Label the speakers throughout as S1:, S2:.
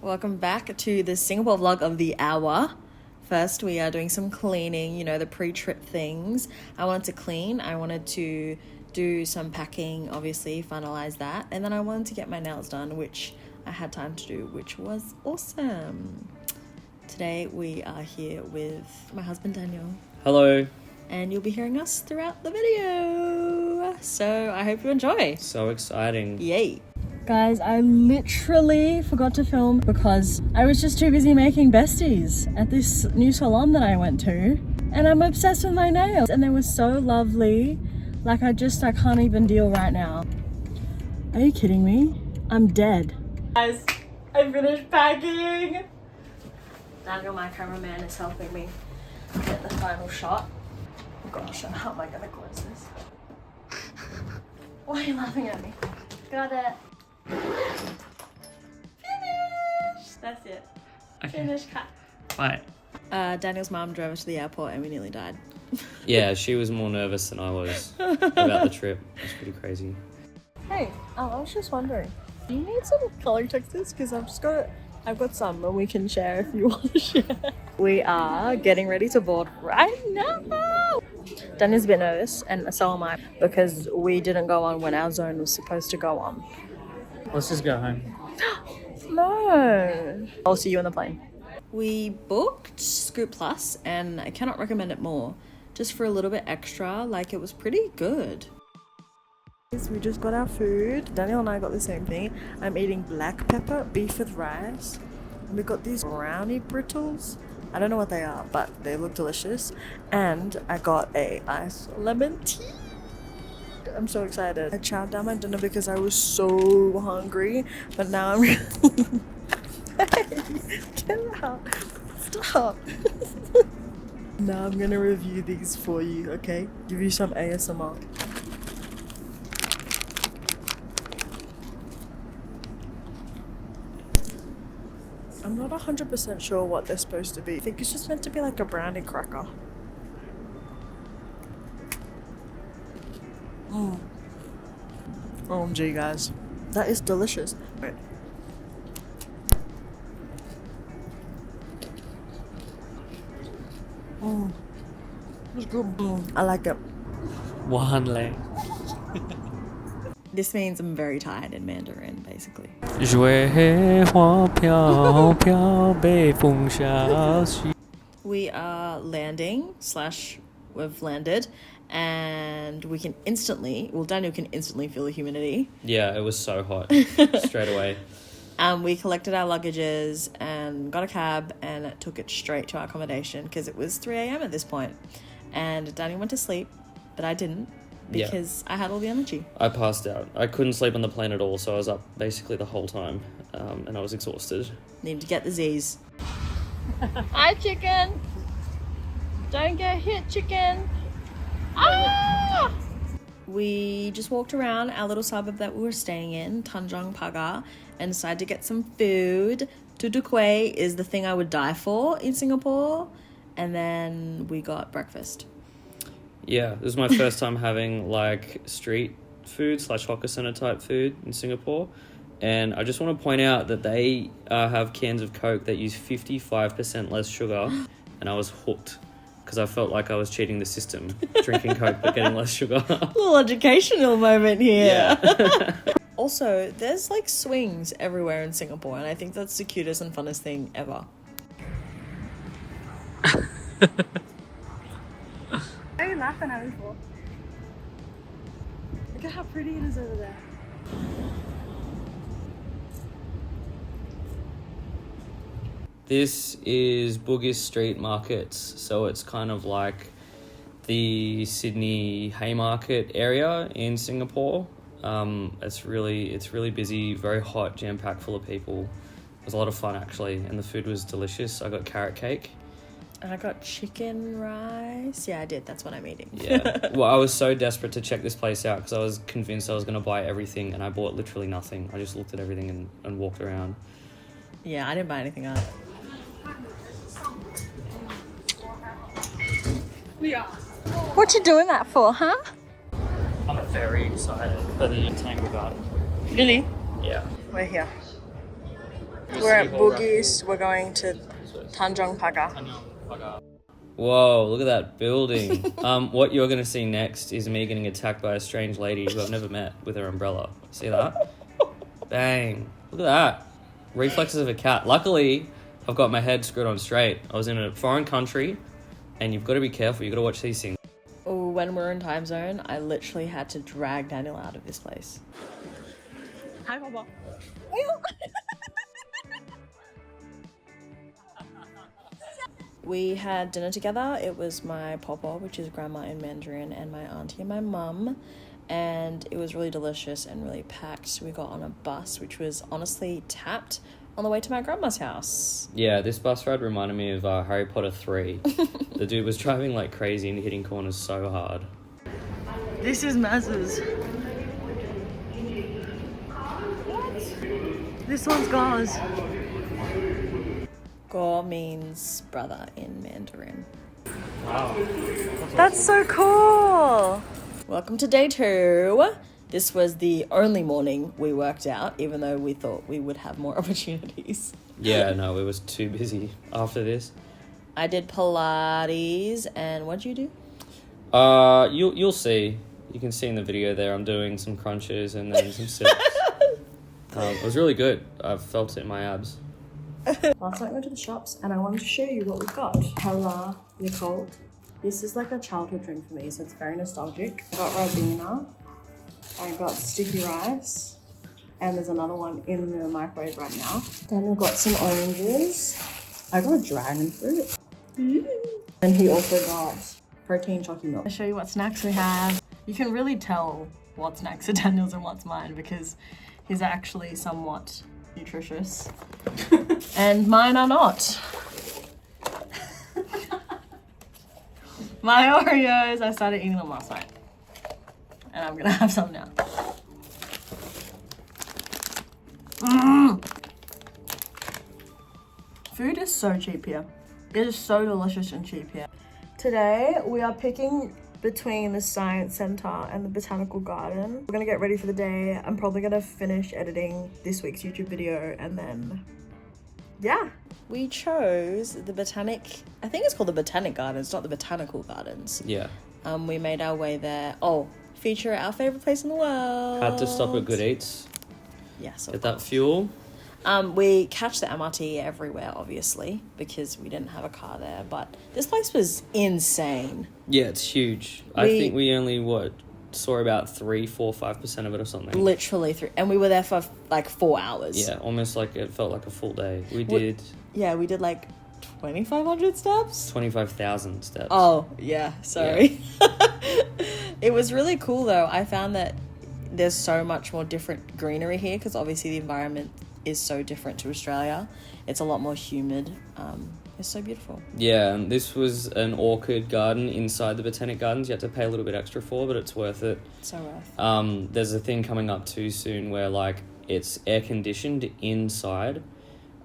S1: Welcome back to the Singapore vlog of the hour. First, we are doing some cleaning, you know, the pre-trip things. I wanted to clean, I wanted to do some packing, obviously, finalize that. And then I wanted to get my nails done, which I had time to do, which was awesome. Today, we are here with my husband, Daniel.
S2: Hello.
S1: And you'll be hearing us throughout the video. So I hope you enjoy.
S2: So exciting.
S1: Yay. Guys, I literally forgot to film because I was just too busy making besties at this new salon that I went to. And I'm obsessed with my nails. And they were so lovely. Like I can't even deal right now. Are you kidding me? I'm dead. Guys, I finished packing. Daniel, my cameraman, is helping me get the final shot. Oh gosh, how am I gonna close this? Why are you laughing at me? Got it. Finish! That's it.
S2: Okay.
S1: Finish cut.
S2: Bye.
S1: Daniel's mom drove us to the airport and we nearly died.
S2: Yeah, she was more nervous than I was about the trip. It's pretty crazy.
S1: Hey, I was just wondering, do you need some color textures? Because I've got some and we can share if you want to share. We are getting ready to board right now. Daniel's a bit nervous and so am I because we didn't go on when our zone was supposed to go on.
S2: Let's just go home.
S1: No. I'll see you on the plane. We booked Scoot Plus and I cannot recommend it more. Just for a little bit extra, like it was pretty good. We just got our food. Daniel and I got the same thing. I'm eating black pepper beef with rice. And we got these brownie brittles. I don't know what they are, but they look delicious. And I got a iced lemon tea. I'm so excited. I chowed down my dinner because I was so hungry, but now I'm hey, get out. Stop. Now I'm gonna review these for you, okay? Give you some ASMR. I'm not 100% sure what they're supposed to be. I think it's just meant to be like a brownie cracker. OMG, guys. That is delicious. Wait. It's good. I like it.
S2: One leg.
S1: This means I'm very tired in Mandarin, basically. We are landing / we've landed and we can instantly, Daniel can instantly feel the humidity.
S2: Yeah, it was so hot straight away.
S1: We collected our luggages and got a cab and took it straight to our accommodation because it was 3 a.m. at this point. And Daniel went to sleep, but I didn't because I had all the energy.
S2: I passed out. I couldn't sleep on the plane at all, so I was up basically the whole time and I was exhausted.
S1: Need to get the Z's. Hi, chicken. Don't get hit, chicken. Ah! We just walked around our little suburb that we were staying in, Tanjong Pagar, and decided to get some food. Tutu kueh is the thing I would die for in Singapore. And then we got breakfast.
S2: Yeah, this was my first time having like street food / hawker center type food in Singapore. And I just want to point out that they have cans of Coke that use 55% less sugar. And I was hooked because I felt like I was cheating the system, drinking Coke but getting less sugar.
S1: Little educational moment here.
S2: Yeah.
S1: Also, there's like swings everywhere in Singapore. And I think that's the cutest and funnest thing ever. What are you laughing at me for? Look at how pretty it is over there.
S2: This is Bugis Street Markets, so it's kind of like the Sydney Haymarket area in Singapore. It's really busy, very hot, jam-packed full of people. It was a lot of fun actually, and the food was delicious. I got carrot cake.
S1: And I got chicken rice. Yeah, I did. That's what I'm eating.
S2: Yeah. Well, I was so desperate to check this place out because I was convinced I was going to buy everything, and I bought literally nothing. I just looked at everything and walked around.
S1: Yeah, I didn't buy anything either. What you doing that for, huh?
S2: I'm very excited for the Tango Garden.
S1: Really?
S2: Yeah.
S1: We're here. We're at Bugis. We're going to Tanjong Pagar.
S2: Whoa, look at that building. What you're going to see next is me getting attacked by a strange lady who I've never met with her umbrella. See that? Bang. Look at that. Reflexes of a cat. Luckily, I've got my head screwed on straight. I was in a foreign country, and you've got to be careful. You've got to watch these things.
S1: Oh, when we're in time zone, I literally had to drag Daniel out of this place. Hi, Papa. We had dinner together. It was my papa, which is grandma in Mandarin, and my auntie and my mum. And it was really delicious and really packed. We got on a bus, which was honestly tapped on the way to my grandma's house.
S2: Yeah, this bus ride reminded me of Harry Potter 3. The dude was driving like crazy and hitting corners so hard.
S1: This is Maz's. This one's Gauze. Go means brother in Mandarin.
S2: Wow.
S1: That's so cool. Welcome to day 2. This was the only morning we worked out, even though we thought we would have more opportunities.
S2: Yeah, no, it was too busy after this.
S1: I did Pilates, and what'd you do?
S2: You'll see. You can see in the video there, I'm doing some crunches and then some sit-ups. It was really good. I felt it in my abs.
S1: Last night I went to the shops and I wanted to show you what we've got. Hella Yakult. This is like a childhood drink for me, so it's very nostalgic. I got Ribena. I got sticky rice. And there's another one in the microwave right now. Then we've got some oranges. I got a dragon fruit. And he also got protein chalky milk. I'll show you what snacks we have. You can really tell what's next to Daniel's and what's mine because he's actually somewhat nutritious. And mine are not. My Oreos, I started eating them last night. And I'm gonna have some now. Food is so cheap here. It is so delicious and cheap here. Today, we are picking between the Science Center and the Botanical Garden. We're gonna get ready for the day. I'm probably gonna finish editing this week's YouTube video and then, yeah. We chose the I think it's called the Botanic Gardens, not the Botanical Gardens.
S2: Yeah.
S1: We made our way there. Oh, feature our favorite place in the world.
S2: Had to stop at Good Eats.
S1: Yes.
S2: Get that fuel.
S1: We catch the MRT everywhere, obviously, because we didn't have a car there. But this place was insane.
S2: Yeah, it's huge. I think we only, saw about 3, 4, 5% of it or something.
S1: Literally 3. And we were there for like 4 hours.
S2: Yeah, almost like it felt like a full day. We did
S1: like 2,500 steps?
S2: 25,000 steps.
S1: Oh, yeah, sorry. Yeah. It was really cool, though. I found that there's so much more different greenery here because obviously the environment is so different to Australia. It's a lot more humid. It's so beautiful. Yeah,
S2: and this was an orchid garden inside the Botanic Gardens. You had to pay a little bit extra for, but it's worth it.
S1: So worth.
S2: There's a thing coming up too soon where like it's air conditioned inside.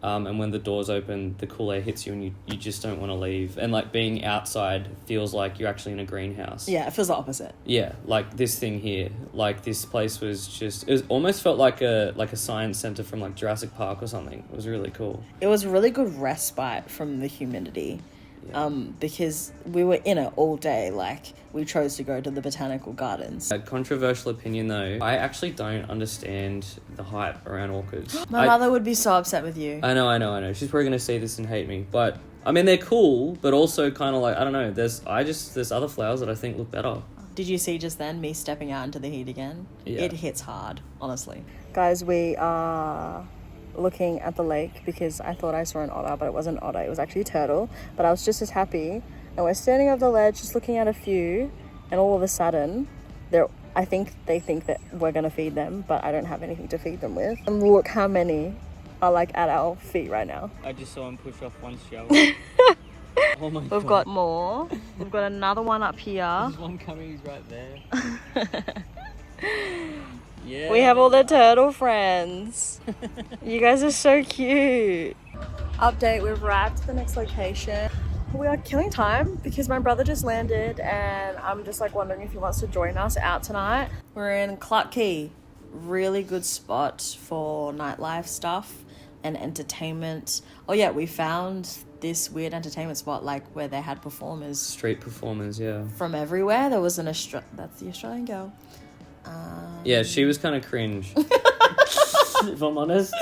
S2: And when the doors open, the cool air hits you and you just don't want to leave. And, like, being outside feels like you're actually in a greenhouse.
S1: Yeah, it feels the opposite.
S2: Yeah, like this thing here. Like, this place was just... It almost felt like a science centre from, like, Jurassic Park or something. It was really cool.
S1: It was a really good respite from the humidity. Yeah. Because we were in it all day. Like, we chose to go to the Botanical Gardens.
S2: A controversial opinion, though. I actually don't understand the hype around orchids.
S1: My mother would be so upset with you.
S2: I know. She's probably going to see this and hate me. But, I mean, they're cool, but also kind of like, I don't know. There's other flowers that I think look better.
S1: Did you see just then me stepping out into the heat again?
S2: Yeah.
S1: It hits hard, honestly. Guys, we are looking at the lake because I thought I saw an otter, but it wasn't an otter, it was actually a turtle. But I was just as happy. And we're standing over the ledge just looking at a few, and all of a sudden I think they think that we're gonna feed them, but I don't have anything to feed them with. And look how many are like at our feet right now.
S2: I just saw him push off one shell. Oh my God.
S1: We've got more. We've got another one up here.
S2: There's one coming, he's right there. Yeah.
S1: We have all the turtle friends. You guys are so cute. Update, we've arrived at the next location. We are killing time because my brother just landed and I'm just like wondering if he wants to join us out tonight. We're in Clarke Quay. Really good spot for nightlife stuff. an entertainment. Oh yeah, we found this weird entertainment spot like where they had performers.
S2: Street performers, yeah.
S1: From everywhere. There was that's the Australian girl.
S2: Yeah, she was kind of cringe. If I'm honest.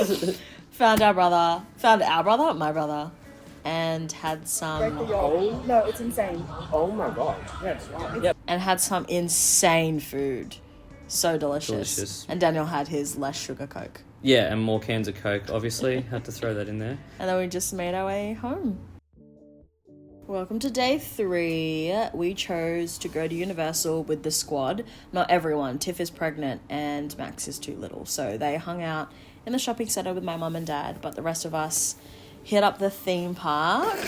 S1: Found my brother, and had some.
S3: No, it's insane. Oh my god. Yes.
S1: Yep. And had some insane food. So delicious. And Daniel had his less sugar Coke.
S2: Yeah, and more cans of Coke, obviously. Had to throw that in there.
S1: And then we just made our way home. Welcome to day 3. We chose to go to Universal with the squad. Not everyone. Tiff is pregnant and Max is too little. So they hung out in the shopping centre with my mum and dad. But the rest of us hit up the theme park.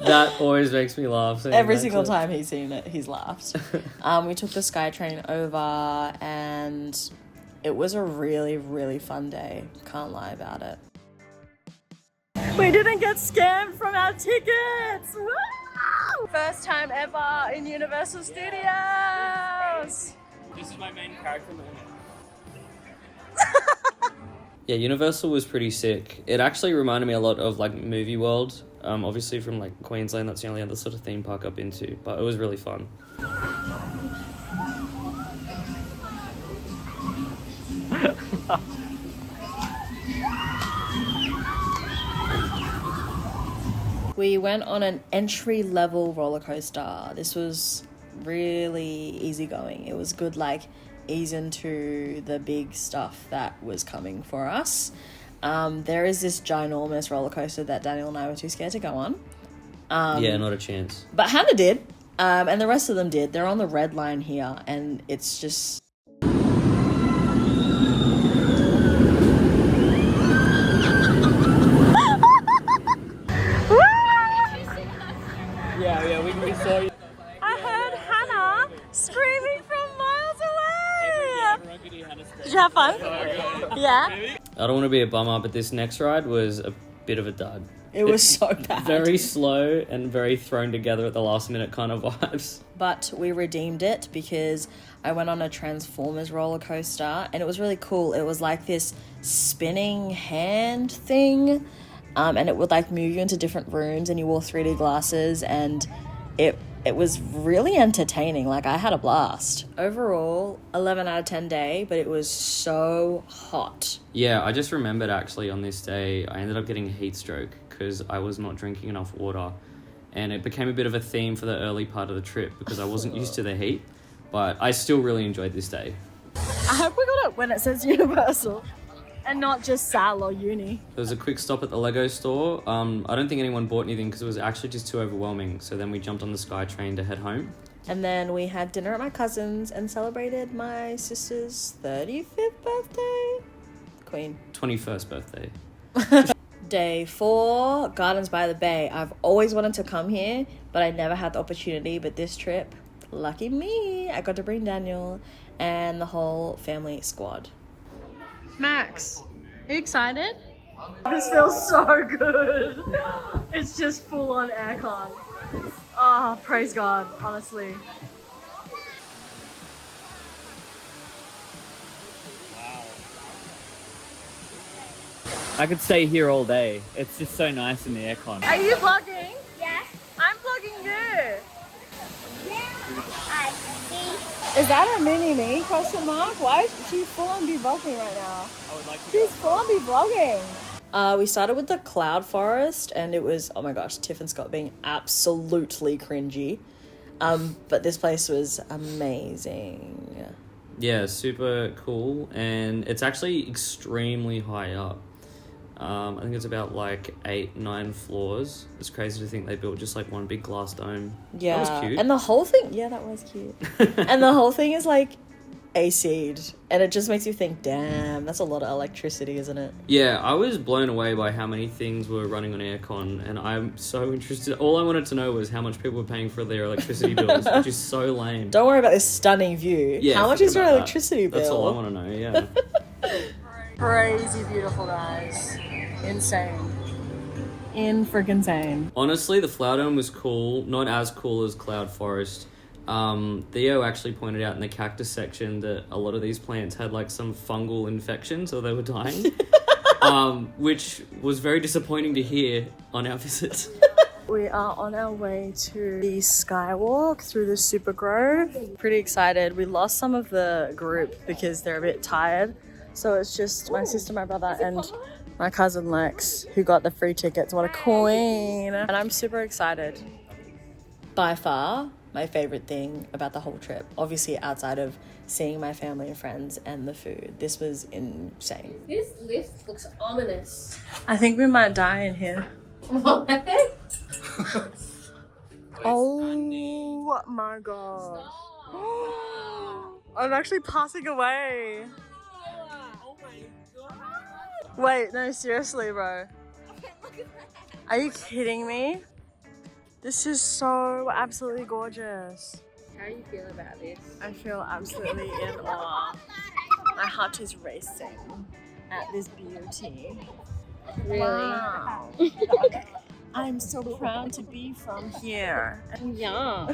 S2: That always makes me laugh.
S1: Every single time he's seen it, he's laughed. We took the SkyTrain over and it was a really, really fun day. Can't lie about it. We didn't get scammed from our tickets! Woo! First time ever in Universal Studios!
S2: This is my main character moment. Yeah, Universal was pretty sick. It actually reminded me a lot of like Movie World. Obviously from like Queensland, that's the only other sort of theme park I've been to, but it was really fun. We went on an entry-level roller coaster. This was really easygoing. It was good, like, ease into the big stuff that was coming for us. There is this ginormous roller coaster that Daniel and I were too scared to go on. Yeah, not a chance.
S1: But Hannah did, and the rest of them did. They're on the red line here, and it's just...
S2: Yeah, we saw you.
S1: I heard Hannah screaming from miles away. Did you have fun? Yeah.
S2: I don't want to be a bummer, but this next ride was a bit of a dud.
S1: It was so bad.
S2: Very slow and very thrown together at the last minute kind of vibes.
S1: But we redeemed it because I went on a Transformers roller coaster and it was really cool. It was like this spinning hand thing. And it would like move you into different rooms and you wore 3D glasses and it was really entertaining. Like I had a blast. Overall, 11 out of 10 day, but it was so hot.
S2: Yeah, I just remembered actually on this day, I ended up getting a heat stroke because I was not drinking enough water. And it became a bit of a theme for the early part of the trip because I wasn't used to the heat. But I still really enjoyed this day.
S1: I hope we got it when it says Universal. And not just Sal or Uni.
S2: There was a quick stop at the Lego store. I don't think anyone bought anything because it was actually just too overwhelming. So then we jumped on the SkyTrain to head home.
S1: And then we had dinner at my cousin's and celebrated my sister's 35th birthday. Queen.
S2: 21st birthday.
S1: Day 4, Gardens by the Bay. I've always wanted to come here, but I never had the opportunity. But this trip, lucky me, I got to bring Daniel and the whole family squad. Max, are you excited? This feels so good. It's just full on aircon. Oh, praise God, honestly.
S4: I could stay here all day. It's just so nice in the aircon.
S1: Are you vlogging?
S5: Yeah.
S1: I'm vlogging you.
S5: I see.
S1: Is that a mini-me, question mark? Why is she full on be vlogging right now?
S4: I would like to
S1: She's full on be vlogging. We started with the cloud forest and it was, oh my gosh, Tiff and Scott being absolutely cringy. But this place was amazing.
S2: Yeah, super cool. And it's actually extremely high up. I think it's about like 8-9 floors. It's crazy to think they built just like one big glass dome.
S1: Yeah.
S2: That was cute.
S1: And the whole thing, yeah, that was cute. And the whole thing is like AC'd. And it just makes you think, damn, that's a lot of electricity, isn't it?
S2: Yeah, I was blown away by how many things were running on aircon, and I'm so interested. All I wanted to know was how much people were paying for their electricity bills, which is so lame.
S1: Don't worry about this stunning view.
S2: Yeah,
S1: how much
S2: forget
S1: is your
S2: about
S1: electricity
S2: that.
S1: bill?
S2: That's all I want to know, yeah.
S1: Crazy beautiful, guys. Insane. In freaking sane.
S2: Honestly, the Flower Dome was cool. Not as cool as Cloud Forest. Theo actually pointed out in the cactus section that a lot of these plants had like some fungal infections or they were dying, which was very disappointing to hear on our visit.
S1: We are on our way to the skywalk through the super grove. Pretty excited. We lost some of the group because they're a bit tired. So it's just my sister, my brother, and my cousin Lex who got the free tickets. What a queen. And I'm super excited. By far, my favorite thing about the whole trip, obviously outside of seeing my family and friends and the food, this was insane.
S5: This lift looks ominous.
S1: I think we might die in here. Oh my god. I'm actually passing away. Wait, no, seriously, bro. Are you kidding me? This is so absolutely gorgeous.
S5: How do you feel about this?
S1: I feel absolutely in awe. My heart is racing at this beauty.
S5: Really?
S1: Wow. I'm so proud to be from here.
S5: Yeah.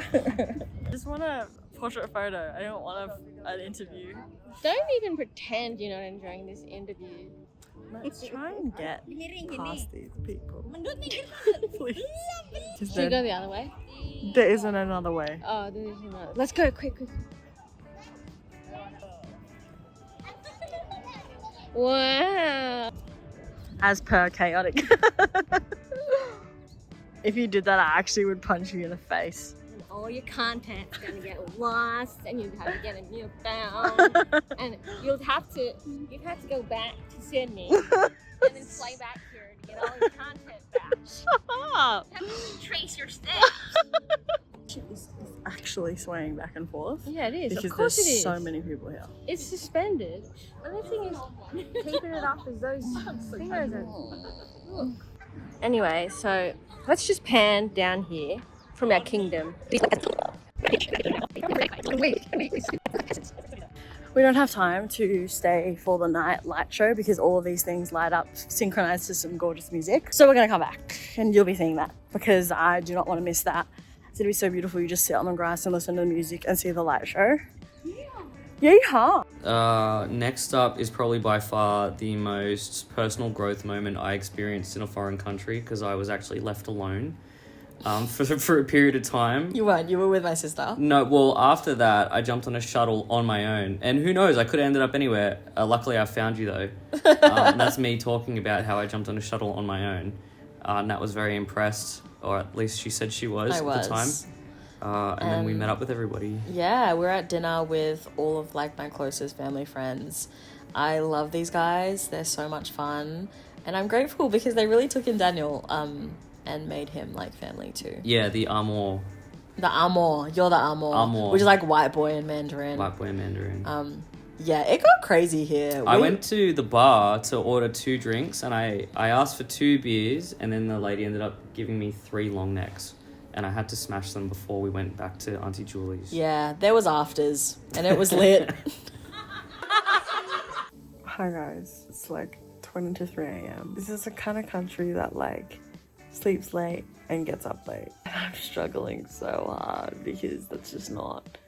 S1: Just want a portrait photo. I don't want an interview.
S5: Don't even pretend you're not enjoying this interview.
S1: Let's try and get past these people. Please.
S5: Should we go the other way?
S1: There isn't another way.
S5: Oh, there is another. Let's go, quick. Wow.
S1: As per chaotic. If you did that, I actually would punch you in the face.
S5: And all your content's gonna get lost, and you have to get a new phone, and you'd have to go back to Sydney and then fly back here to get all your content back.
S1: Shut up!
S5: You have to trace your steps.
S1: It's actually swaying back and forth.
S5: Yeah, it is.
S1: Because
S5: Of course
S1: there's
S5: it is.
S1: so many people here.
S5: It's suspended. The only thing is keeping it off is those fingers. Anyway, so let's just pan down here from our kingdom.
S1: We don't have time to stay for the night light show because all of these things light up synchronized to some gorgeous music. So we're gonna come back and you'll be seeing that because I do not want to miss that. It's gonna be so beautiful. You just sit on the grass and listen to the music and see the light show. Yeehaw!
S2: Next up is probably by far the most personal growth moment I experienced in a foreign country because I was actually left alone for a period of time.
S1: You weren't, you were with my sister.
S2: No, well, after that, I jumped on a shuttle on my own. And who knows, I could have ended up anywhere. Luckily, I found you, though. And that's me talking about how I jumped on a shuttle on my own. And Nat was very impressed, or at least she said she was at the time. And then we met up with everybody.
S1: Yeah, we're at dinner with all of like my closest family friends. I love these guys. They're so much fun. And I'm grateful because they really took in Daniel and made him like family too.
S2: Yeah, the Amor.
S1: The Amor. You're the Amor.
S2: Amor.
S1: Which is like white boy in Mandarin.
S2: White boy in Mandarin.
S1: Yeah, it got crazy here.
S2: I went to the bar to order 2 drinks and I asked for 2 beers and then the lady ended up giving me 3 long necks. And I had to smash them before we went back to Auntie Julie's.
S1: Yeah, there was afters, and it was lit. Hi guys, it's like 20 to 3 a.m. This is the kind of country that like sleeps late and gets up late. And I'm struggling so hard because that's just not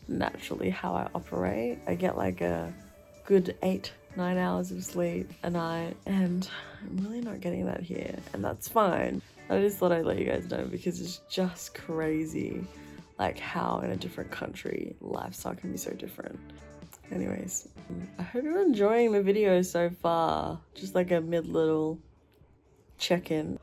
S1: naturally how I operate. I get like a good 8-9 hours of sleep a night and I'm really not getting that here, and that's fine. I just thought I'd let you guys know because it's just crazy like how in a different country lifestyle can be so different. Anyways, I hope you're enjoying the video so far. Just like a mid-little check-in.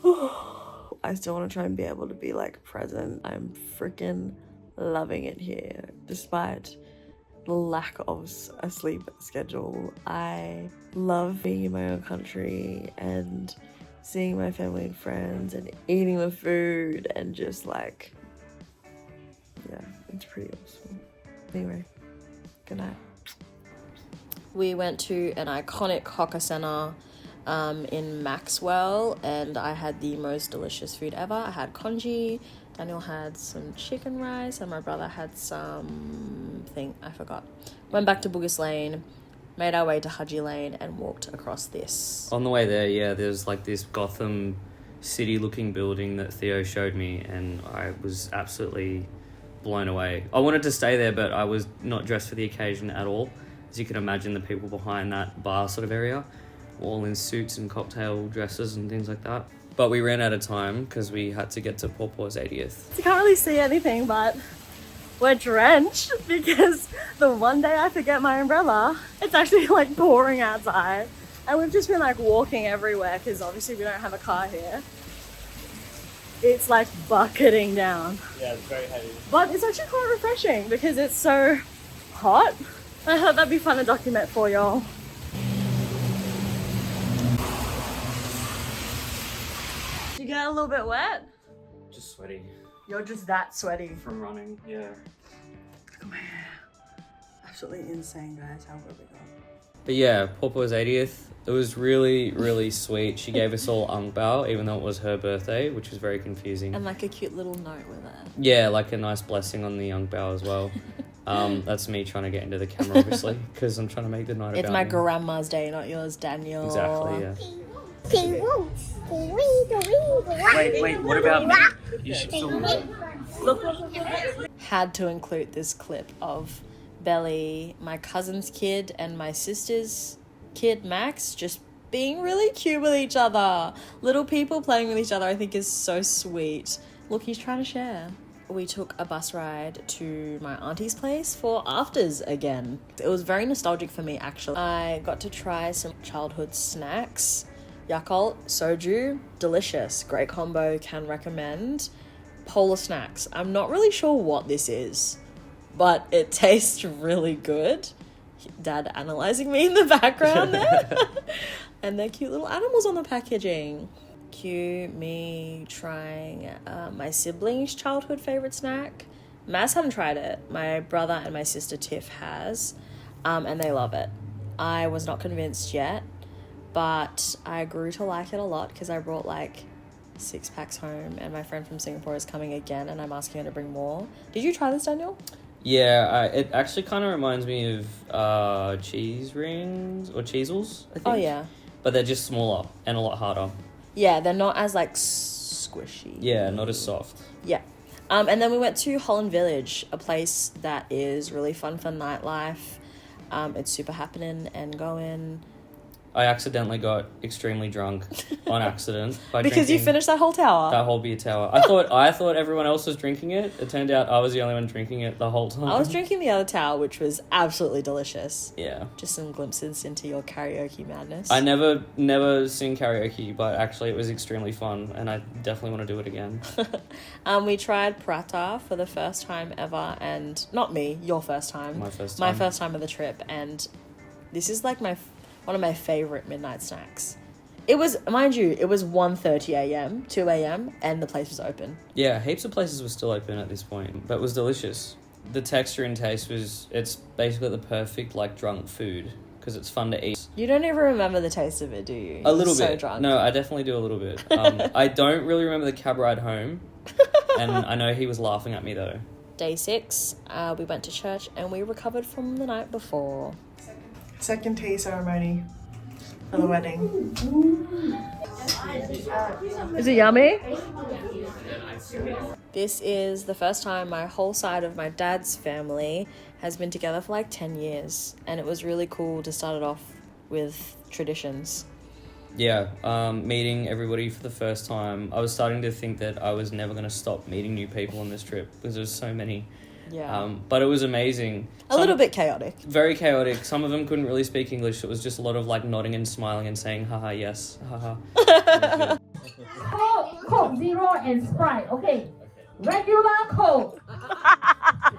S1: I still want to try and be able to be like present. I'm freaking loving it here despite the lack of a sleep schedule. I love being in my own country and seeing my family and friends and eating the food and just like, yeah, it's pretty awesome. Anyway, good night. We went to an iconic hawker center in Maxwell and I had the most delicious food ever. I had congee, Daniel had some chicken rice and my brother had something, I forgot. Went back to Bugis Lane, made our way to Haji Lane and walked across this.
S2: On the way there, yeah, there's like this Gotham City looking building that Theo showed me and I was absolutely blown away. I wanted to stay there, but I was not dressed for the occasion at all. As you can imagine, the people behind that bar sort of area, all in suits and cocktail dresses and things like that. But we ran out of time because we had to get to Pawpaw's 80th.
S1: You can't really see anything, but we're drenched because the one day I forget my umbrella, it's actually like pouring outside. And we've just been like walking everywhere because obviously we don't have a car here. It's like bucketing down.
S4: Yeah, it's very heavy.
S1: But it's actually quite refreshing because it's so hot. I thought that'd be fun to document for y'all. You get a little bit wet?
S2: Just sweaty.
S1: You're just that sweaty.
S2: From running, yeah.
S1: Come here. Absolutely insane, guys. How good we got.
S2: But yeah, Pawpaw's 80th. It was really, really sweet. She gave us all ang bao, even though it was her birthday, which was very confusing.
S1: And like a cute little note with it.
S2: Yeah, like a nice blessing on the ang bao as well. That's me trying to get into the camera, obviously, because I'm trying to make the night
S1: It's
S2: about
S1: my
S2: me.
S1: grandma's day, not yours, Daniel.
S2: Exactly, yeah.
S4: Wait, what about me? You should film me.
S1: Had to include this clip of Belly, my cousin's kid, and my sister's kid, Max, just being really cute with each other. Little people playing with each other, I think, is so sweet. Look, he's trying to share. We took a bus ride to my auntie's place for afters again. It was very nostalgic for me, actually. I got to try some childhood snacks. Yakult, soju, delicious. Great combo, can recommend. Polar snacks. I'm not really sure what this is, but it tastes really good. Dad analysing me in the background there. And they're cute little animals on the packaging. Cue me trying my siblings' childhood favourite snack. Maz hasn't tried it. My brother and my sister Tiff has, and they love it. I was not convinced yet, but I grew to like it a lot because I brought like 6 packs home, and my friend from Singapore is coming again, and I'm asking her to bring more. Did you try this, Daniel?
S2: Yeah, it actually kind of reminds me of cheese rings or cheezels, I think.
S1: Oh, yeah.
S2: But they're just smaller and a lot harder.
S1: Yeah, they're not as like squishy.
S2: Yeah, not as soft.
S1: Yeah. And then we went to Holland Village, a place that is really fun for nightlife. It's super happening and going.
S2: I accidentally got extremely drunk on accident by
S1: Because you
S2: drinking
S1: finished that whole tower.
S2: that whole beer tower. I thought everyone else was drinking it. It turned out I was the only one drinking it the whole time.
S1: I was drinking the other tower, which was absolutely delicious.
S2: Yeah.
S1: Just some glimpses into your karaoke madness.
S2: I never sing karaoke, but actually it was extremely fun, and I definitely want to do it again.
S1: We tried prata for the first time ever, and not me, your first time.
S2: My first
S1: My
S2: time.
S1: first time of the trip, and this is like one of my favourite midnight snacks. It was, mind you, it was 1:30 a.m, 2 a.m, and the place was open.
S2: Yeah, heaps of places were still open at this point, but it was delicious. The texture and taste it's basically the perfect like drunk food because it's fun to eat.
S1: You don't even remember the taste of it, do you?
S2: A little
S1: You're
S2: bit.
S1: So drunk.
S2: No, I definitely do a little bit. I don't really remember the cab ride home, and I know he was laughing at me though.
S1: Day 6, we went to church and we recovered from the night before. Second tea ceremony for the wedding. Is it yummy? This is the first time my whole side of my dad's family has been together for like 10 years, and it was really cool to start it off with traditions.
S2: Yeah, meeting everybody for the first time. I was starting to think that I was never going to stop meeting new people on this trip because there's so many.
S1: Yeah.
S2: But it was amazing.
S1: A little bit chaotic.
S2: Very chaotic. Some of them couldn't really speak English. It was just a lot of like nodding and smiling and saying, haha, yes, haha.
S6: Coke Zero and Sprite. Okay. Regular Coke.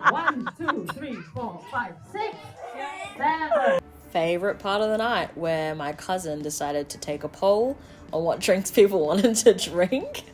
S6: 1, 2, 3, 4, 5, 6, 7.
S1: Favorite part of the night where my cousin decided to take a poll on what drinks people wanted to drink.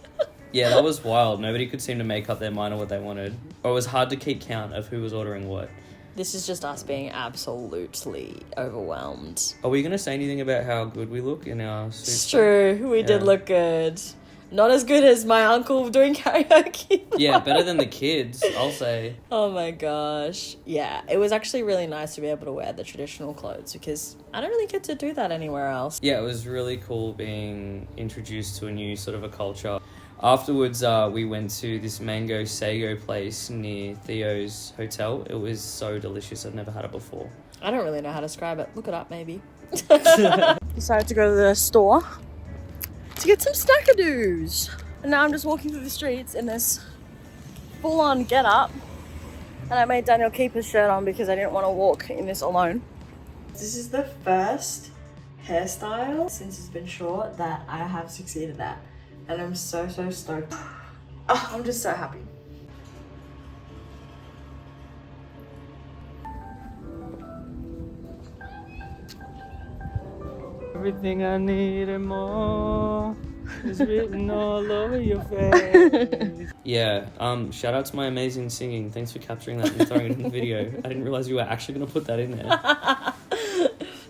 S2: Yeah, that was wild. Nobody could seem to make up their mind on what they wanted. Or it was hard to keep count of who was ordering what.
S1: This is just us being absolutely overwhelmed.
S2: Are we going to say anything about how good we look in our suits?
S1: It's true, we did
S2: Yeah.
S1: look good. Not as good as my uncle doing karaoke.
S2: Yeah, better than the kids, I'll say.
S1: Oh my gosh. Yeah, it was actually really nice to be able to wear the traditional clothes because I don't really get to do that anywhere else.
S2: Yeah, it was really cool being introduced to a new sort of a culture. Afterwards, we went to this mango sago place near Theo's hotel. It was so delicious. I'd never had it before.
S1: I don't really know how to describe it. Look it up, maybe. Decided to go to the store to get some snackadoos. And now I'm just walking through the streets in this full-on get-up. And I made Daniel keep his shirt on because I didn't want to walk in this alone. This is the first hairstyle since it's been short that I have succeeded at. And I'm so stoked. Oh, I'm just so happy.
S2: Everything I need and more is written all over your face. Yeah, shout out to my amazing singing. Thanks for capturing that and throwing it in the video. I didn't realize you were actually going to put that in there.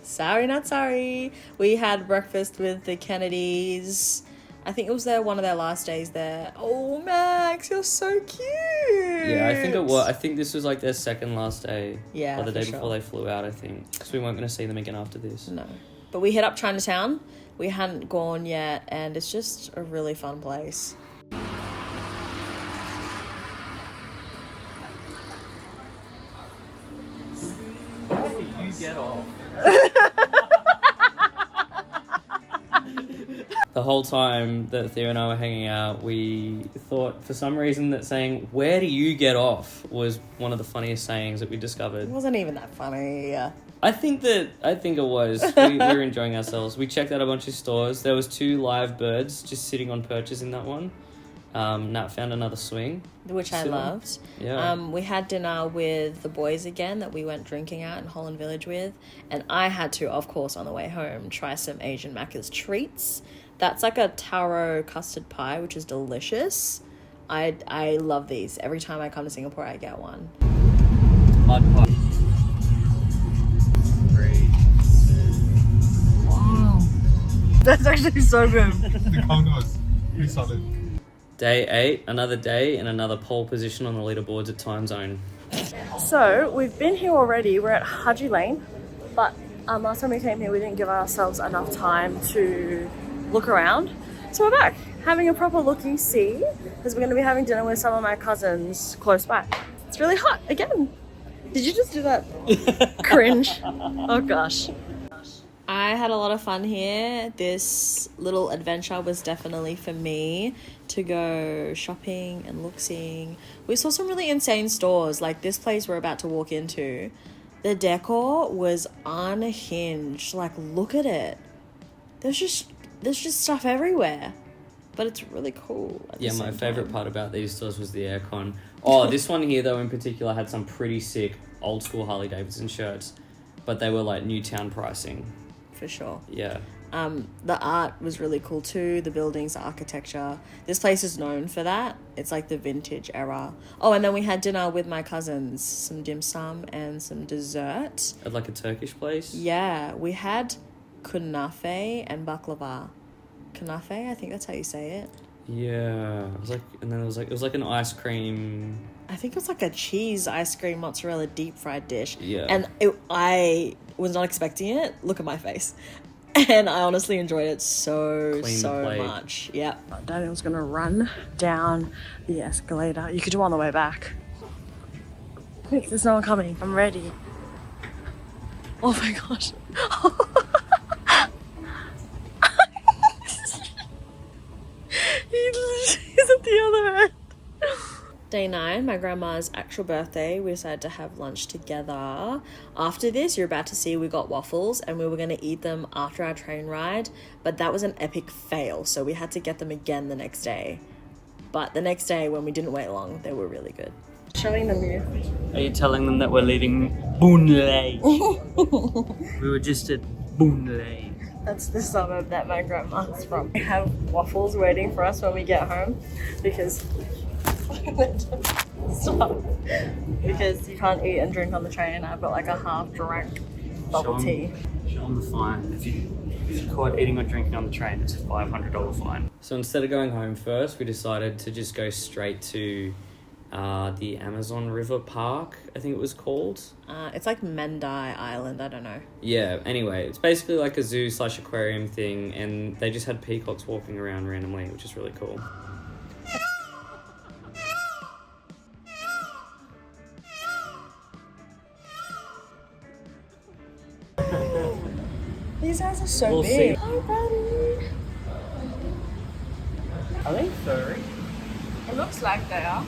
S1: Sorry, not sorry. We had breakfast with the Kennedys. I think it was one of their last days there. Oh, Max, you're so cute.
S2: Yeah, I think it was. I think this was like their second last day.
S1: Yeah,
S2: or the day
S1: for
S2: before they flew out, I think. Because we weren't going to see them again after this.
S1: No. But we hit up Chinatown. We hadn't gone yet, and it's just a really fun place.
S2: You get off. The whole time that Theo and I were hanging out, we thought for some reason that saying, "Where do you get off?" was one of the funniest sayings that we discovered.
S1: It wasn't even that funny.
S2: I think it was. We were enjoying ourselves. We checked out a bunch of stores. There was 2 live birds just sitting on perches in that one. Nat found another swing.
S1: Which I loved.
S2: Yeah.
S1: We had dinner with the boys again that we went drinking out in Holland Village with. And I had to, of course, on the way home, try some Asian Macca's treats. That's like a taro custard pie, which is delicious. I love these. Every time I come to Singapore, I get one.
S2: Mud pie.
S1: Wow. That's actually so good.
S7: The condos. Pretty solid.
S2: Day 8, another day and another pole position on the leaderboards at Time Zone.
S1: So, we've been here already. We're at Haji Lane. But last time we came here, we didn't give ourselves enough time to look around. So we're back, having a proper looky-see, because we're going to be having dinner with some of my cousins close by. It's really hot, again. Did you just do that? Cringe. Oh gosh. I had a lot of fun here. This little adventure was definitely for me to go shopping and look-seeing. We saw some really insane stores, like this place we're about to walk into. The decor was unhinged. Like, look at it. There's just stuff everywhere, but it's really cool.
S2: Yeah, my favourite part about these stores was the aircon. Oh, this one here though in particular had some pretty sick old school Harley Davidson shirts, but they were like Newtown pricing.
S1: For sure.
S2: Yeah.
S1: The art was really cool too. The buildings, the architecture. This place is known for that. It's like the vintage era. Oh, and then we had dinner with my cousins, some dim sum and some dessert.
S2: At like a Turkish place.
S1: Yeah, we had kunafe and baklava. Kunafe, I think that's how you say it.
S2: Yeah, it was like, and then it was like an ice cream.
S1: I think it was like a cheese ice cream mozzarella deep fried dish.
S2: Yeah.
S1: And I was not expecting it. Look at my face. And I honestly enjoyed it so much. Yeah. Daniel's gonna run down the escalator. You could do it on the way back. Quick, there's no one coming. I'm ready. Oh my gosh. He's at the other end. Day 9, my grandma's actual birthday. We decided to have lunch together. After this, you're about to see we got waffles and we were going to eat them after our train ride, but that was an epic fail, so we had to get them again the next day. But the next day, when we didn't wait long, they were really good. Showing them you.
S4: Are you telling them that we're leaving Boon Lay? We were just at Boon Lay.
S1: That's the suburb that my grandma's from. We have waffles waiting for us when we get home because stop. Because you can't eat and drink on the train. I've got like a half drunk bubble tea.
S4: Show them the fine. If you're caught eating or drinking on the train, it's a $500 fine.
S2: So instead of going home first, we decided to just go straight to the Amazon River Park, I think it was called.
S1: It's like Mandai Island, I don't know.
S2: Yeah, anyway, it's basically like a zoo / aquarium thing, and they just had peacocks walking around randomly, which is really cool.
S1: These guys are so
S2: We'll
S1: big.
S2: see.
S1: Hi, buddy.
S4: Are they furry?
S1: It looks like they are.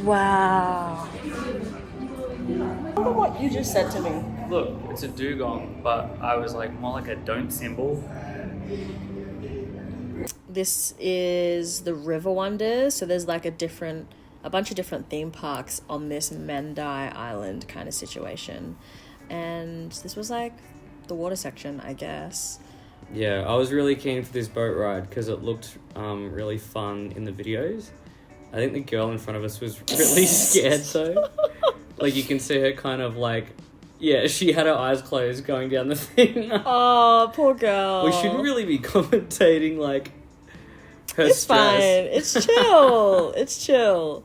S1: Wow. Look at what you just said to me.
S4: Look, it's a dugong, but I was like more like a don't symbol.
S1: This is the River Wonders. So there's like a bunch of different theme parks on this Mandai Island kind of situation. And this was like the water section, I guess.
S2: Yeah, I was really keen for this boat ride because it looked really fun in the videos. I think the girl in front of us was really scared though. Like you can see her kind of like, yeah, she had her eyes closed going down the thing.
S1: Oh, poor girl.
S2: We shouldn't really be commentating like her
S1: It's
S2: stress.
S1: fine. It's chill. It's chill.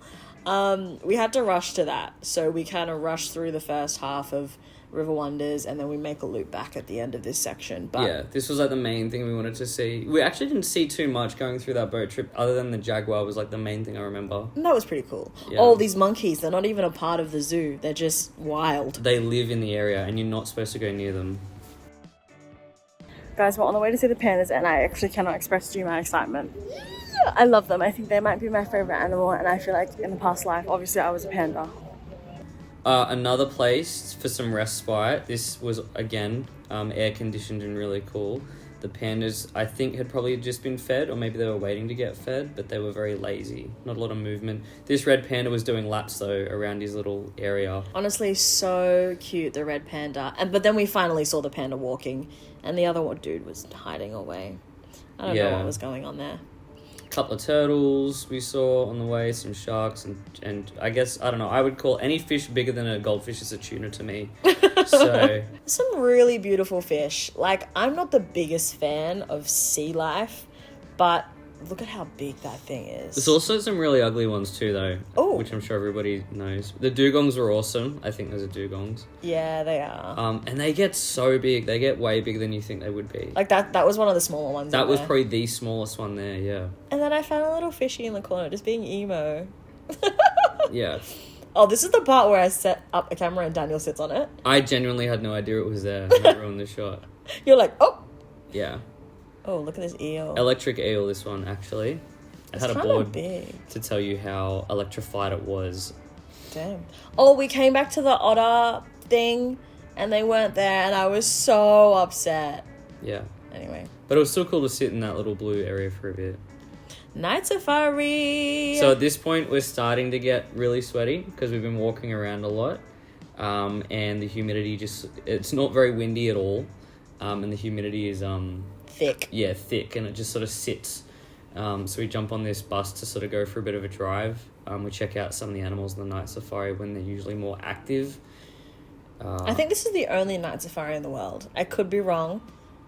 S1: We had to rush to that. So we kind of rushed through the first half of River Wonders and then we make a loop back at the end of this section. But
S2: Yeah, this was like the main thing we wanted to see. We actually didn't see too much going through that boat trip other than the jaguar was like the main thing I remember.
S1: that was pretty cool.
S2: Yeah.
S1: Oh, these monkeys, they're not even a part of the zoo. They're just wild.
S2: They live in the area and you're not supposed to go near them.
S1: Guys, we're on the way to see the pandas and I actually cannot express to you my excitement. I love them. I think they might be my favorite animal and I feel like in the past life, obviously I was a panda.
S2: Another place for some respite. This was, again, air conditioned and really cool. The pandas, I think, had probably just been fed, or maybe they were waiting to get fed, but they were very lazy. Not a lot of movement. This red panda was doing laps, though, around his little area.
S1: Honestly, so cute, the red panda. But then we finally saw the panda walking and the other dude was hiding away. I don't know what was going on there.
S2: Couple of turtles we saw on the way, some sharks, and I guess, I don't know, I would call any fish bigger than a goldfish is a tuna to me. So
S1: Some really beautiful fish. Like, I'm not the biggest fan of sea life, but look at how big that thing is.
S2: there's also some really ugly ones too, though.
S1: Oh.
S2: Which I'm sure everybody knows. The dugongs were awesome. I think those are dugongs.
S1: Yeah, they are.
S2: And they get so big. They get way bigger than you think they would be.
S1: Like, that was one of the smaller ones.
S2: That
S1: in
S2: was
S1: there.
S2: probably the smallest one there, yeah.
S1: And then I found a little fishy in the corner, just being emo.
S2: Yeah.
S1: Oh, this is the part where I set up a camera and Daniel sits on it.
S2: I genuinely had no idea it was there. And I ruined the shot.
S1: You're like, oh!
S2: Yeah.
S1: Oh, look at this eel.
S2: Electric eel, this one, actually. I had a
S1: kinda
S2: board
S1: big.
S2: to tell you how electrified it was.
S1: Damn. Oh, we came back to the otter thing and they weren't there and I was so upset.
S2: Yeah.
S1: Anyway.
S2: But it was still cool to sit in that little blue area for a bit.
S1: Night safari!
S2: So at this point, we're starting to get really sweaty because we've been walking around a lot. And the humidity it's not very windy at all. And the humidity is,
S1: thick.
S2: Yeah, thick, and it just sort of sits. So we jump on this bus to sort of go for a bit of a drive. We check out some of the animals in the night safari when they're usually more active.
S1: I think this is the only night safari in the world. I could be wrong.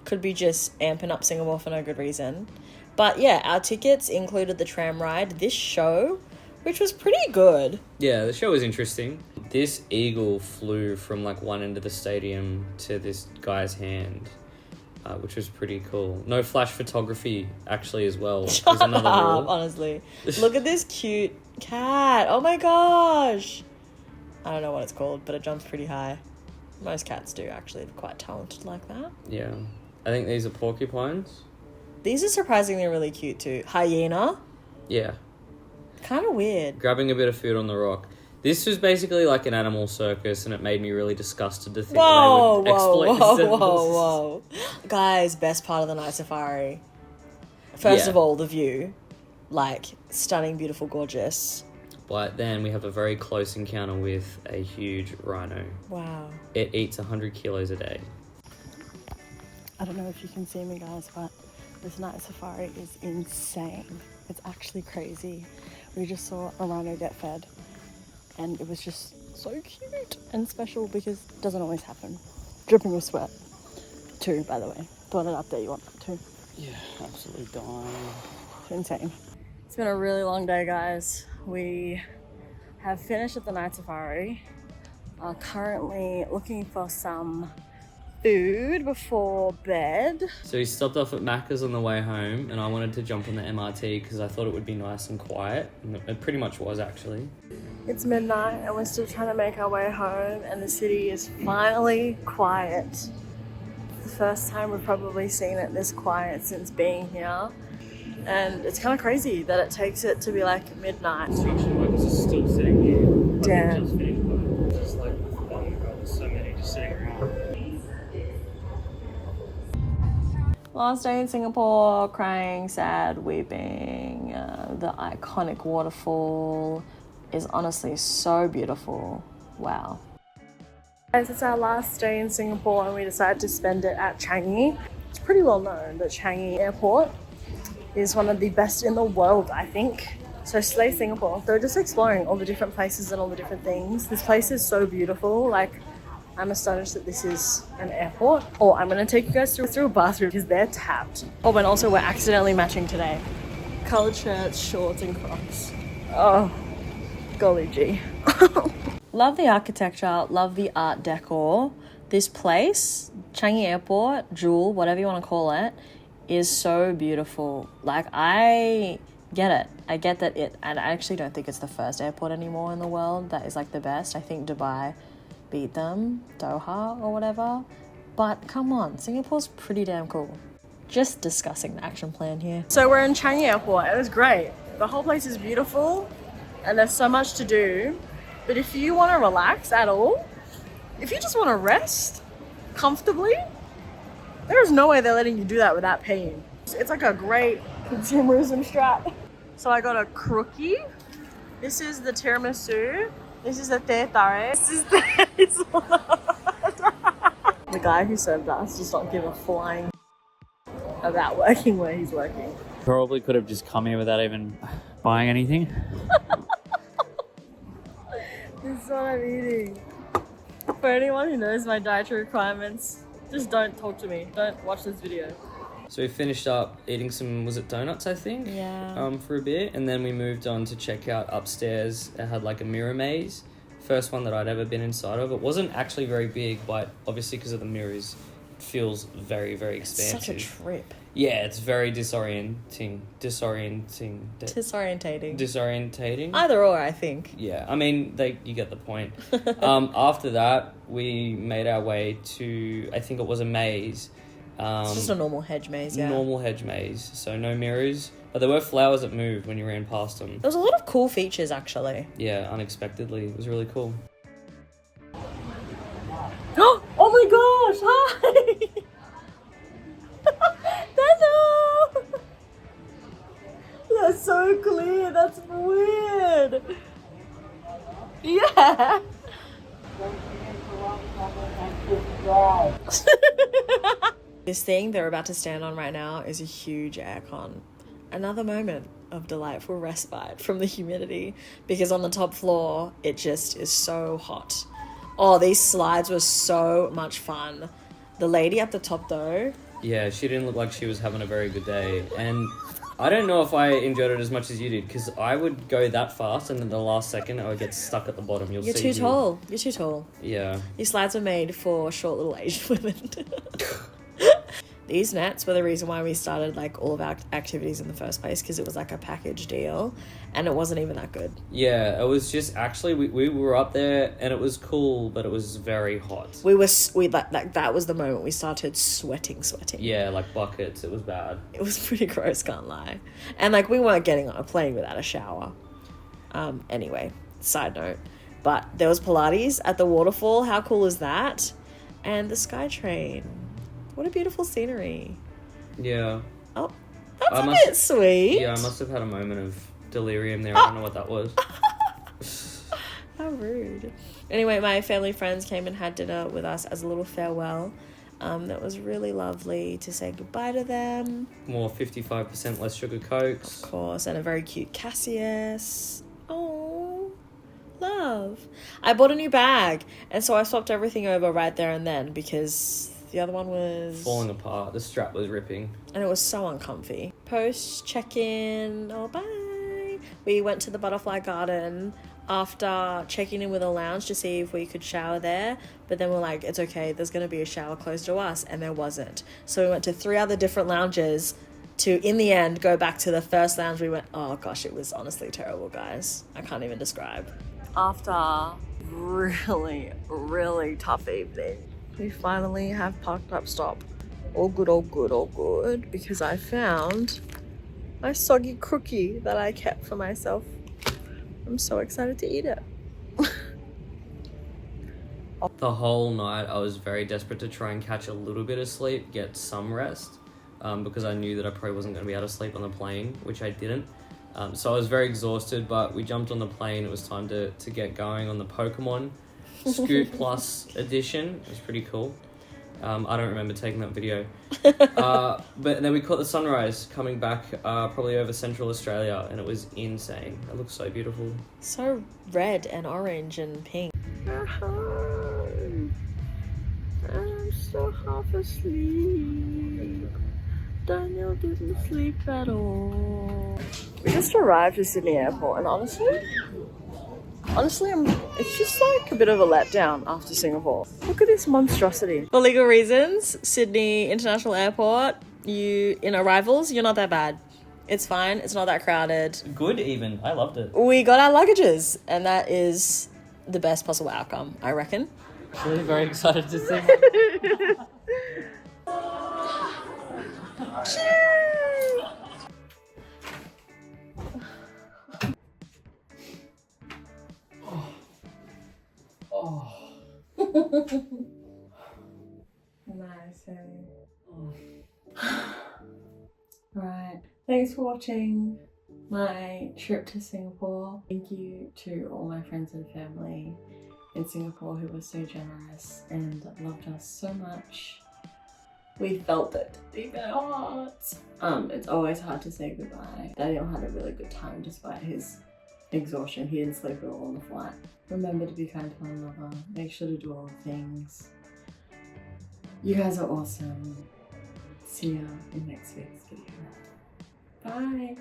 S1: Could be just amping up Singapore for no good reason. But yeah, our tickets included the tram ride, this show, which was pretty good.
S2: Yeah, the show was interesting. This eagle flew from like one end of the stadium to this guy's hand, which was pretty cool. No flash photography, actually, as well. There's another rule.
S1: Honestly. Look at this cute cat. Oh my gosh. I don't know what it's called, but it jumps pretty high. Most cats do, actually. They're quite talented like that.
S2: Yeah. I think these are porcupines.
S1: These are surprisingly really cute too. Hyena.
S2: Yeah.
S1: Kind of weird.
S2: Grabbing a bit of food on the rock. This was basically like an animal circus, and it made me really disgusted to think
S1: Whoa,
S2: they would exploit
S1: whoa. Guys, best part of the night safari. First of all, the view. Like, stunning, beautiful, gorgeous.
S2: But then we have a very close encounter with a huge rhino.
S1: Wow.
S2: It eats 100 kilos a day.
S1: I don't know if you can see me, guys, but this night safari is insane. It's actually crazy. We just saw a rhino get fed, and it was just so cute and special because it doesn't always happen. Dripping with sweat, too, by the way. Thought I'd update you on that, too.
S2: Yeah, absolutely dying.
S1: Insane. It's been a really long day, guys. We have finished at the night safari. Currently looking for some food before bed.
S2: So we stopped off at Macca's on the way home, and I wanted to jump on the MRT because I thought it would be nice and quiet. And it pretty much was, actually.
S1: It's midnight and we're still trying to make our way home, and the city is finally quiet. the first time we've probably seen it this quiet since being here. And it's kind of crazy that it takes it to be like midnight.
S4: Construction workers are still sitting here.
S1: Damn.
S4: Just finished work. It's just like, oh my god, there's so many just sitting around.
S1: Last day in Singapore, crying, sad, weeping. The iconic waterfall is honestly so beautiful. Wow. Guys, it's our last day in Singapore and we decided to spend it at Changi. It's pretty well known that Changi Airport is one of the best in the world, I think. So slay Singapore. So we're just exploring all the different places and all the different things. This place is so beautiful. Like, I'm astonished that this is an airport. Oh, I'm gonna take you guys through a bathroom because they're tapped. Oh, and also we're accidentally matching today. Coloured shirts, shorts and Crocs. Oh, golly gee. Love the architecture, love the art decor. This place, Changi Airport, Jewel, whatever you want to call it, is so beautiful. Like, I get it. I get that and I actually don't think it's the first airport anymore in the world that is like the best. I think Dubai beat them, Doha or whatever. But come on, Singapore's pretty damn cool. Just discussing the action plan here. So we're in Changi Airport. It was great. The whole place is beautiful and there's so much to do. But if you want to relax at all, if you just want to rest comfortably, there is no way they're letting you do that without paying. It's like a great consumerism strat. So I got a crookie. This is the tiramisu. This is the teh tarik. This is the hazelnut. The guy who served us does not give a flying about working where he's working.
S4: Probably could have just come here without even buying anything.
S1: This is what I'm eating. For anyone who knows my dietary requirements, just don't talk to me. Don't watch this video.
S2: So we finished up eating some, was it donuts, I think?
S1: Yeah.
S2: For a bit. And then we moved on to check out upstairs. It had like a mirror maze. First one that I'd ever been inside of. It wasn't actually very big, but obviously because of the mirrors, it feels very, very expansive.
S1: Such a trip.
S2: Yeah, it's very disorientating.
S1: Disorientating. Either or, I think.
S2: Yeah, I mean, you get the point. After that, we made our way to, I think it was a maze.
S1: It's just a normal hedge maze, yeah.
S2: Normal hedge maze, so no mirrors. But there were flowers that moved when you ran past them.
S1: There was a lot of cool features, actually.
S2: Yeah, unexpectedly. It was really cool.
S1: Oh my gosh! Hi! Hello! That's so clear. That's weird. Yeah. This thing they're about to stand on right now is a huge aircon. Another moment of delightful respite from the humidity because on the top floor it just is so hot. Oh, these slides were so much fun. The lady at the top though.
S2: Yeah, she didn't look like she was having a very good day. And I don't know if I enjoyed it as much as you did because I would go that fast and then the last second I would get stuck at the bottom. You're too
S1: tall. You're too tall.
S2: Yeah.
S1: These slides were made for short little Asian women. These nets were the reason why we started like all of our activities in the first place because it was like a package deal and it wasn't even that good.
S2: Yeah, it was just actually we were up there and it was cool, but it was very hot.
S1: We like that was the moment we started sweating.
S2: Yeah, like buckets. It was bad.
S1: It was pretty gross, can't lie. And like we weren't getting on a plane without a shower. Anyway, side note. But there was Pilates at the waterfall. How cool is that? And the SkyTrain. What a beautiful scenery.
S2: Yeah.
S1: Oh, that's a bit sweet.
S2: Yeah, I must have had a moment of delirium there. I don't know what that was.
S1: How rude. Anyway, my family friends came and had dinner with us as a little farewell. That was really lovely to say goodbye to them.
S2: More 55% less sugar Cokes.
S1: Of course, and a very cute Cassius. Oh, love. I bought a new bag, and so I swapped everything over right there and then because the other one was
S2: falling apart. The strap was ripping.
S1: And it was so uncomfy. Post check-in. Oh, bye. We went to the Butterfly Garden after checking in with a lounge to see if we could shower there. But then we're like, it's okay. There's going to be a shower close to us. And there wasn't. So we went to 3 other different lounges to, in the end, go back to the first lounge. We went, oh gosh, it was honestly terrible, guys. I can't even describe. After a really, really tough evening, we finally have parked up All good, all good, all good. Because I found my soggy cookie that I kept for myself. I'm so excited to eat it.
S2: The whole night I was very desperate to try and catch a little bit of sleep, get some rest, because I knew that I probably wasn't going to be able to sleep on the plane, which I didn't. So I was very exhausted, but we jumped on the plane. It was time to get going on the Pokemon Scoot Plus edition. It was pretty cool. I don't remember taking that video. But then we caught the sunrise coming back probably over Central Australia, and it was insane. It looked so beautiful.
S1: So red and orange and pink. I'm so half asleep. Daniel didn't sleep at all. We just arrived at Sydney Airport, and honestly, it's just like a bit of a letdown after Singapore. Look at this monstrosity. For legal reasons, Sydney International Airport, in arrivals, you're not that bad. It's fine. It's not that crowded.
S2: Good even. I loved it.
S1: We got our luggages, and that is the best possible outcome, I reckon.
S4: Really very excited to see.
S1: Nice. Right. Thanks for watching my trip to Singapore. Thank you to all my friends and family in Singapore who were so generous and loved us so much. We felt it deep in our hearts. It's always hard to say goodbye. Daniel had a really good time despite his exhaustion. He didn't sleep at all on the flight. Remember to be kind to one another. Make sure to do all the things. You guys are awesome. See ya in next week's video. Bye.